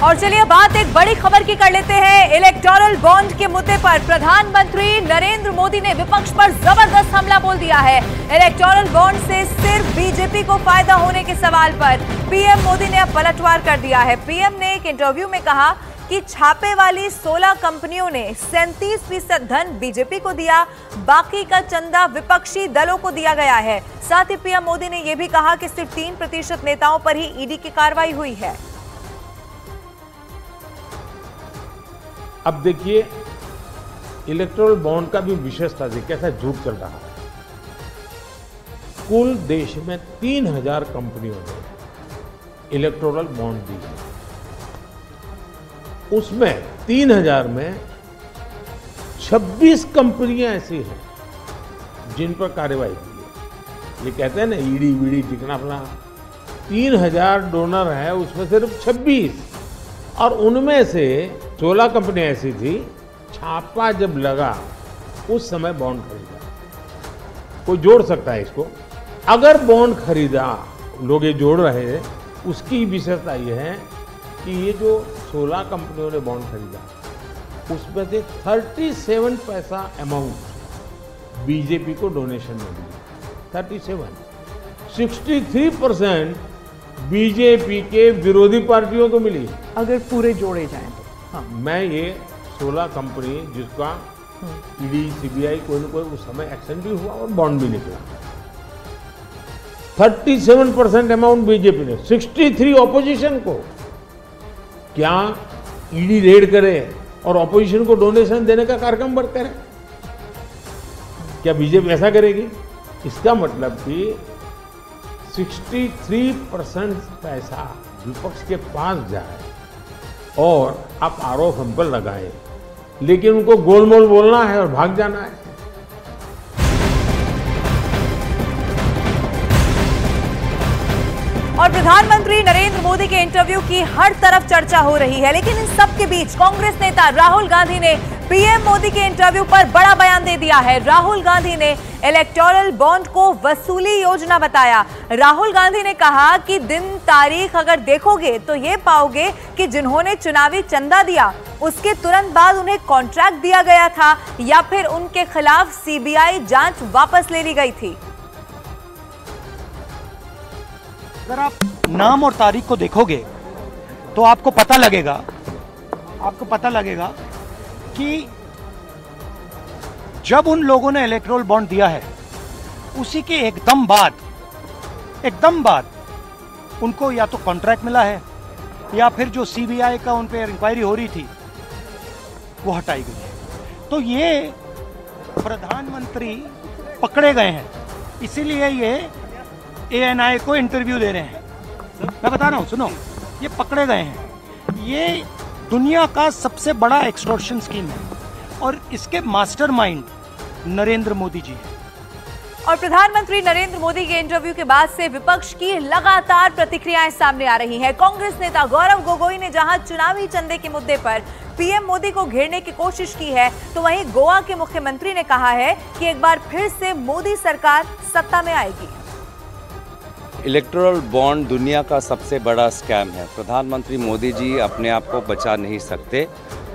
और चलिए बात एक बड़ी खबर की कर लेते हैं। इलेक्टोरल बॉन्ड के मुद्दे पर प्रधानमंत्री नरेंद्र मोदी ने विपक्ष पर जबरदस्त हमला बोल दिया है। इलेक्टोरल बॉन्ड से सिर्फ बीजेपी को फायदा होने के सवाल पर पीएम मोदी ने अब पलटवार कर दिया है। पीएम ने एक इंटरव्यू में कहा कि छापे वाली 16 कंपनियों ने 37% धन बीजेपी को दिया, बाकी का चंदा विपक्षी दलों को दिया गया है। साथ ही पीएम मोदी ने यह भी कहा कि सिर्फ 3% नेताओं पर ही ईडी की कार्रवाई हुई है। अब देखिए इलेक्टोरल बॉन्ड का भी विशेषता से कैसा झूठ चल रहा है। कुल देश में 3000 कंपनियों ने इलेक्टोरल बॉन्ड दिए, उसमें 3000 में 26 कंपनियां ऐसी हैं जिन पर कार्रवाई की है। ये कहते हैं ना ईडी वीडी टिकना फला, 3000 डोनर है, उसमें सिर्फ 26, और उनमें से 16 कंपनियां ऐसी थी, छापा जब लगा उस समय बॉन्ड खरीदा। कोई जोड़ सकता है इसको, अगर बॉन्ड खरीदा, लोग ये जोड़ रहे हैं, उसकी विशेषता ये है कि ये जो 16 कंपनियों ने बॉन्ड खरीदा उसमें से 37 पैसा अमाउंट बीजेपी को डोनेशन में दिया। 63% बीजेपी के विरोधी पार्टियों को मिली, अगर पूरे जोड़े जाएं तो। हाँ, मैं ये 16 कंपनी जिसका ईडी सीबीआई कोई न कोई उस समय एक्शन भी हुआ और बॉन्ड भी निकला, 37% अमाउंट बीजेपी ने, 63 ऑपोजिशन को। क्या ईडी रेड करे और ऑपोजिशन को डोनेशन देने का कार्यक्रम बंद करे? क्या बीजेपी ऐसा करेगी? इसका मतलब कि 63% पैसा विपक्ष के पास जाए और आप आरोप हम पर लगाए, लेकिन उनको गोलमोल बोलना है और भाग जाना है। और प्रधानमंत्री नरेंद्र मोदी के इंटरव्यू की हर तरफ चर्चा हो रही है, लेकिन इन सब के बीच कांग्रेस नेता राहुल गांधी ने पीएम मोदी के इंटरव्यू पर बड़ा बयान दे दिया है। राहुल गांधी ने इलेक्टोरल बॉन्ड को वसूली योजना बताया। राहुल गांधी ने कहा कि दिन तारीख अगर देखोगे तो ये पाओगे कि जिन्होंने चुनावी चंदा दिया उसके तुरंत बाद उन्हें कॉन्ट्रैक्ट दिया गया था या फिर उनके खिलाफ सीबीआई जांच वापस ले ली गई थी। अगर आप नाम और तारीख को देखोगे तो आपको पता लगेगा कि जब उन लोगों ने इलेक्टोरल बॉन्ड दिया है उसी के एकदम बाद उनको या तो कॉन्ट्रैक्ट मिला है या फिर जो सीबीआई का उन पे इंक्वायरी हो रही थी वो हटाई गई है। तो ये प्रधानमंत्री पकड़े गए हैं, इसीलिए ये एएनआई को इंटरव्यू दे रहे हैं। मैं बता रहा हूं, सुनो, ये पकड़े गए हैं। ये दुनिया का सबसे बड़ा एक्सटॉर्शन स्कीम है और इसके मास्टरमाइंड नरेंद्र मोदी जी हैं। और प्रधानमंत्री नरेंद्र मोदी के इंटरव्यू के बाद से विपक्ष की लगातार प्रतिक्रियाएं सामने आ रही हैं। कांग्रेस नेता गौरव गोगोई ने जहां चुनावी चंदे के मुद्दे पर पीएम मोदी को घेरने की कोशिश की है, तो वहीं गोवा के मुख्यमंत्री ने कहा है कि एक बार फिर से मोदी सरकार सत्ता में आएगी। इलेक्टोरल बॉन्ड दुनिया का सबसे बड़ा स्कैम है। प्रधानमंत्री मोदी जी अपने आप को बचा नहीं सकते।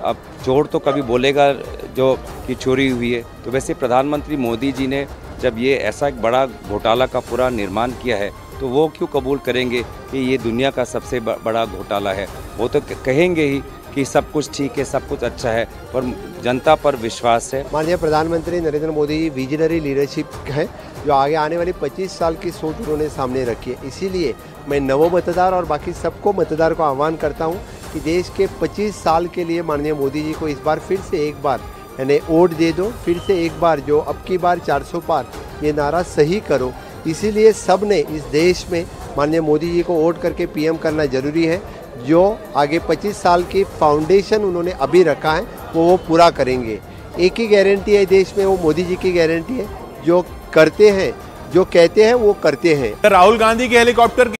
अब चोर तो कभी बोलेगा जो कि चोरी हुई है, तो वैसे प्रधानमंत्री मोदी जी ने जब ये ऐसा एक बड़ा घोटाला का पूरा निर्माण किया है तो वो क्यों कबूल करेंगे कि ये दुनिया का सबसे बड़ा घोटाला है? वो तो कहेंगे ही कि सब कुछ ठीक है, सब कुछ अच्छा है, पर जनता पर विश्वास है। माननीय प्रधानमंत्री नरेंद्र मोदी जी विजनरी लीडरशिप है, जो आगे आने वाली 25 साल की सोच उन्होंने सामने रखी है। इसीलिए मैं नवो मतदार और बाकी सबको मतदार को आह्वान करता हूं कि देश के 25 साल के लिए माननीय मोदी जी को इस बार फिर से एक बार यानी वोट दे दो, फिर से एक बार जो अब की बार 400 पार ये नारा सही करो। इसीलिए सब ने इस देश में माननीय मोदी जी को वोट करके पीएम करना जरूरी है। जो आगे 25 साल की फाउंडेशन उन्होंने अभी रखा है वो पूरा करेंगे। एक ही गारंटी है देश में, वो मोदी जी की गारंटी है, जो करते हैं, जो कहते हैं वो करते हैं। राहुल गांधी के हेलीकॉप्टर